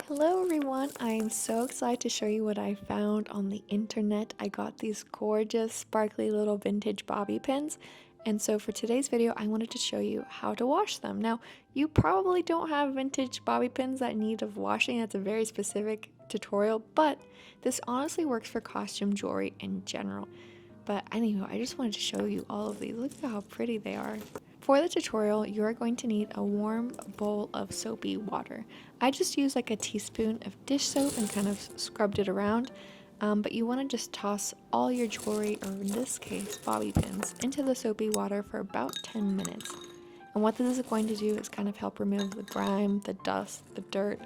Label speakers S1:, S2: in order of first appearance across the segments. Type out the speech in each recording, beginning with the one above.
S1: Hello everyone, I am so excited to show you what I found on the internet. I got these gorgeous sparkly little vintage bobby pins, and so for today's video I wanted to show you how to wash them. Now you probably don't have vintage bobby pins that need of washing. That's a very specific tutorial, but this honestly works for costume jewelry in general. But anyway, I just wanted to show you all of these. Look at how pretty they are. For the tutorial, you are going to need a warm bowl of soapy water. I just used like a teaspoon of dish soap and kind of scrubbed it around, but you want to just toss all your jewelry, or in this case, bobby pins, into the soapy water for about 10 minutes. And what this is going to do is kind of help remove the grime, the dust, the dirt.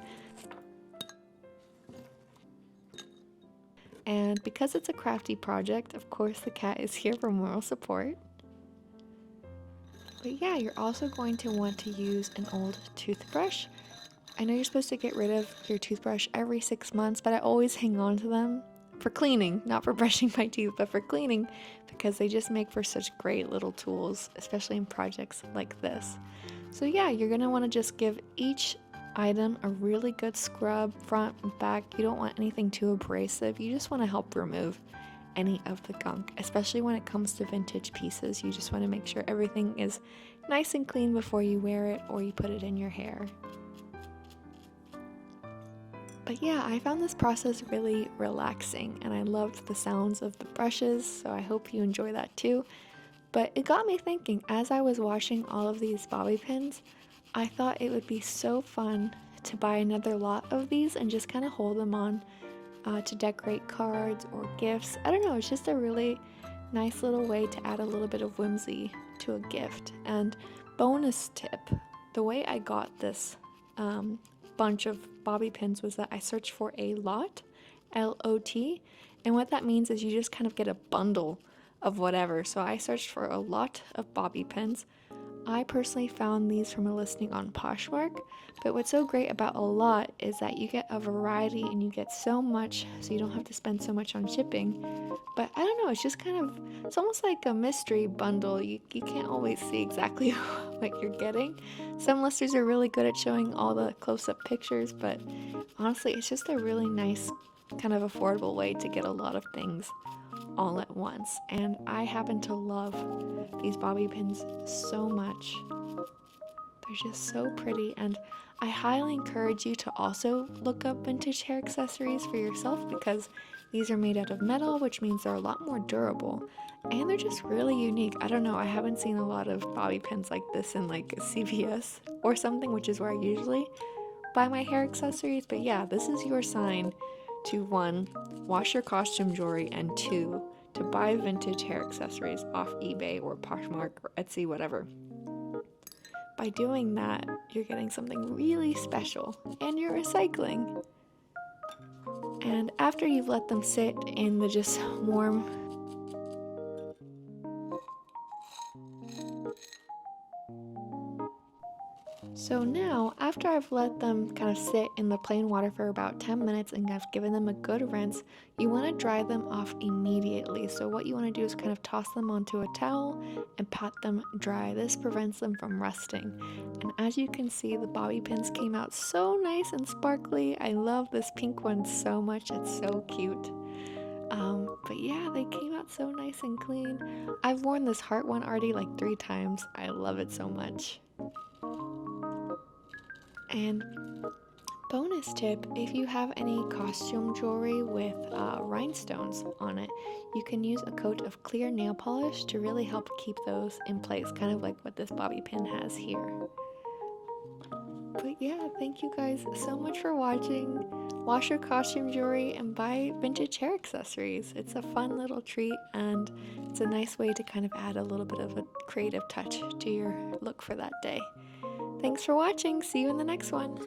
S1: And because it's a crafty project, of course the cat is here for moral support. But yeah, you're also going to want to use an old toothbrush. I know you're supposed to get rid of your toothbrush every 6 months, but I always hang on to them for cleaning, not for brushing my teeth, but for cleaning, because they just make for such great little tools, especially in projects like this. So yeah, you're going to want to just give each item a really good scrub front and back. You don't want anything too abrasive. You just want to help remove any of the gunk, especially when it comes to vintage pieces. You just want to make sure everything is nice and clean before you wear it or you put it in your hair. But yeah, I found this process really relaxing and I loved the sounds of the brushes, so I hope you enjoy that too. But it got me thinking, as I was washing all of these bobby pins, I thought it would be so fun to buy another lot of these and just kind of hold them on to decorate cards or gifts. I don't know, it's just a really nice little way to add a little bit of whimsy to a gift. And bonus tip, the way I got this bunch of bobby pins was that I searched for a lot, L-O-T, and what that means is you just kind of get a bundle of whatever. So I searched for a lot of bobby pins. I personally found these from a listing on Poshmark, but what's so great about a lot is that you get a variety and you get so much, so you don't have to spend so much on shipping. But I don't know, it's just kind of, it's almost like a mystery bundle. You can't always see exactly what you're getting. Some listers are really good at showing all the close-up pictures, but honestly, it's just a really nice, kind of affordable way to get a lot of things all at once. And I happen to love these bobby pins so much. They're just so pretty, and I highly encourage you to also look up vintage hair accessories for yourself, because these are made out of metal, which means they're a lot more durable, and they're just really unique. I don't know, I haven't seen a lot of bobby pins like this in like a CVS or something, which is where I usually buy my hair accessories. But yeah, this is your sign to 1, wash your costume jewelry, and 2, to buy vintage hair accessories off eBay or Poshmark or Etsy, whatever. By doing that, you're getting something really special and you're recycling. And after you've let them sit in the just warm So now, after I've let them kind of sit in the plain water for about 10 minutes and I've given them a good rinse, you want to dry them off immediately. So what you want to do is kind of toss them onto a towel and pat them dry. This prevents them from rusting. And as you can see, the bobby pins came out so nice and sparkly. I love this pink one so much. It's so cute. But yeah, they came out so nice and clean. I've worn this heart one already like 3 times. I love it so much. And bonus tip, if you have any costume jewelry with rhinestones on it, you can use a coat of clear nail polish to really help keep those in place, kind of like what this bobby pin has here. But yeah, thank you guys so much for watching. Wash your costume jewelry and buy vintage hair accessories. It's a fun little treat, and it's a nice way to kind of add a little bit of a creative touch to your look for that day. Thanks for watching. See you in the next one.